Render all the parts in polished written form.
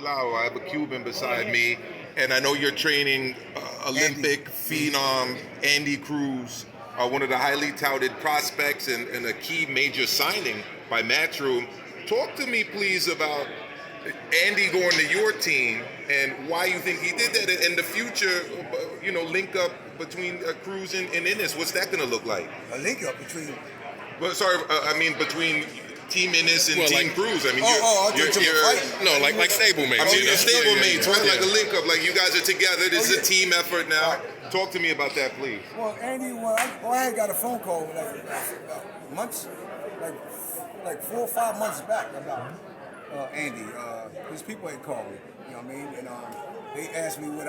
Milao. I have a Cuban beside me, and I know you're training Olympic phenom Andy Cruz, one of the highly touted prospects and a key major signing by Matchroom. Talk to me, please, about Andy going to your team and why you think he did that, and the future, link up between Cruz and Ennis. What's that going to look like? A link up between. Well, sorry, between Team Ennis and Team Cruz. I mean, like stablemate. I mean, stablemates, right? Yeah. Like a link up. Like you guys are together. This is a team effort now. Talk to me about that, please. Well, Andy, I had got a phone call months, like 4 or 5 months back about Andy. His people had called me. You know what I mean? And they asked me what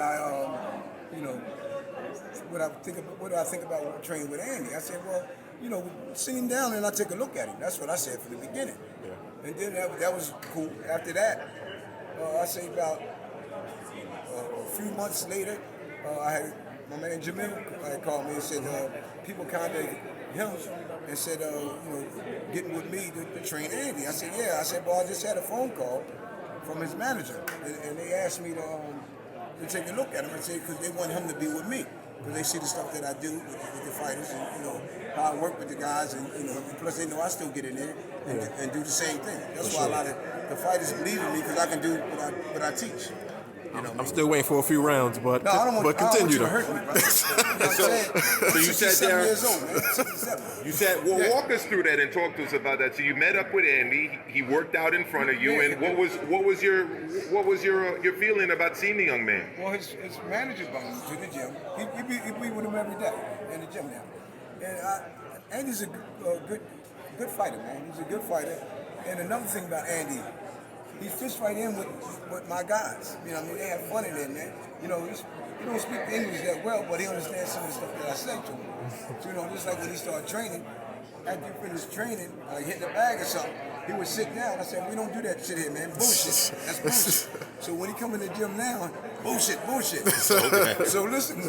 I think about training with Andy. I said, well, sit him down and I take a look at him. That's what I said from the beginning. Yeah. And then that was cool. After that, I say about a few months later, I had my man Jamil called me and said people contacted him and said, getting with me to train Andy. I said, yeah. I said, well, I just had a phone call from his manager, and they asked me to take a look at him and say, because they want him to be with me. Because they see the stuff that I do with the fighters and, how I work with the guys and, and plus they know I still get in there and do the same thing. That's why a lot of the fighters believe in me because I can do what I teach. I'm still waiting for a few rounds, but I don't want continue you to hurt me, brother. So you sat there. Years old, man. 67. You said, walk us through that and talk to us about that. So you met up with Andy. He worked out in front of you, and what was your feeling about seeing the young man? Well, his manager brought him to the gym. He be with him every day in the gym now. And Andy's a good fighter, man. He's a good fighter. And another thing about Andy, he fits right in with my guys. They have fun in there, man. He don't speak English that well, but he understands some of the stuff that I say to him. So, just like when he started training, after he finished training, hitting the bag or something, he would sit down. I said, we don't do that shit here, man. Bullshit. That's bullshit. So when he come in the gym now, bullshit. Okay. So listen,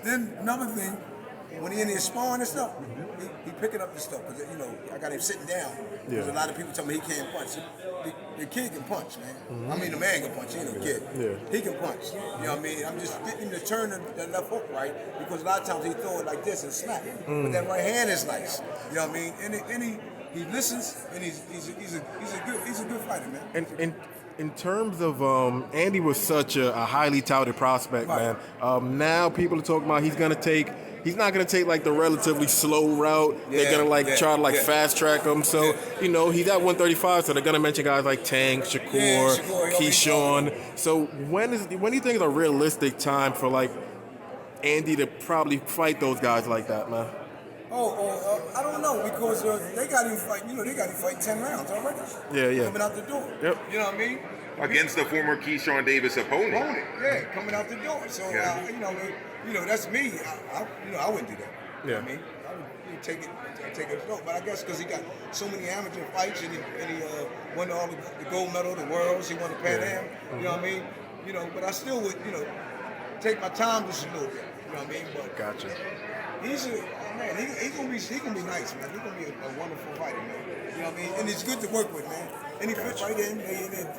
then another thing, when he in there sparring and stuff, he picking up the stuff because I got him sitting down. Because a lot of people tell me he can't punch. The kid can punch, man. I mean, the man can punch. He ain't no kid. Yeah. He can punch. You know what I mean? I'm just getting him to turn the left hook right because a lot of times he throw it like this and snap. But that right hand is nice. You know what I mean? And he listens and he's a good fighter, man. And in terms of Andy was such a highly touted prospect, man. Now people are talking about he's not going to take like the relatively slow route. They're going to try to fast track him. So, he's at 135, so they're going to mention guys like Tank, Shakur, Keyshawn. So when do you think is a realistic time for like Andy to probably fight those guys like that, man? I don't know because they got him fight. They got him fight 10 rounds already. Yeah. Coming out the door. Yep. You know what I mean? Against the former Keyshawn Davis opponent. Yeah, coming out the door. So that's me. I wouldn't do that. Yeah. You know what I mean? I would take it slow. But I guess because he got so many amateur fights and he won all the gold medal, the worlds, he won the Pan Am. You know what I mean? But I still would take my time just a little bit. You know what I mean? But gotcha. He's gonna be nice, man. He's gonna be a wonderful fighter, man. You know what I mean? And he's good to work with, man. And he fits right in,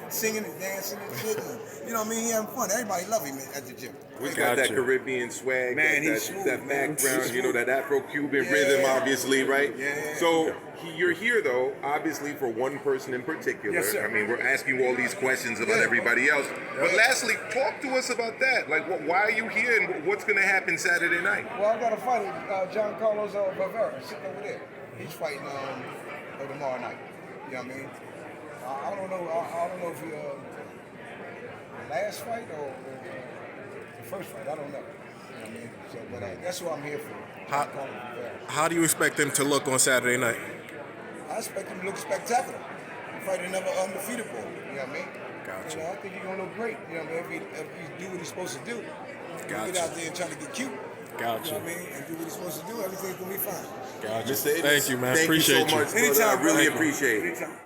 singing and dancing and shit. And, you know what I mean? He having fun. Everybody love him at the gym. He's got that Caribbean swag, man. He's smooth, that background, that Afro-Cuban rhythm, obviously, right? Yeah. So you're here, though, obviously, for one person in particular. Yes, sir. I mean, we're asking you all these questions about everybody else. But lastly, talk to us about that. Like, why are you here and what's going to happen Saturday night? Well, I got a fight with John Carlos Bavera sitting over there. He's fighting tomorrow night. You know what I mean? I don't know if he the last fight or the first fight. I don't know. You know what I mean? So, but that's what I'm here for. How do you expect him to look on Saturday night? I expect him to look spectacular. Fight another undefeated boy. You know what I mean? Gotcha. I think he's gonna look great. You know what I mean? If he do what he's supposed to do. Gotcha. Get out there and try to get cute. Gotcha. You know what I mean? And do what he's supposed to do. Everything's gonna be fine. Gotcha. Thank you, man. Thank Appreciate you so much, brother. Anytime, I really brother. appreciate it. Anytime.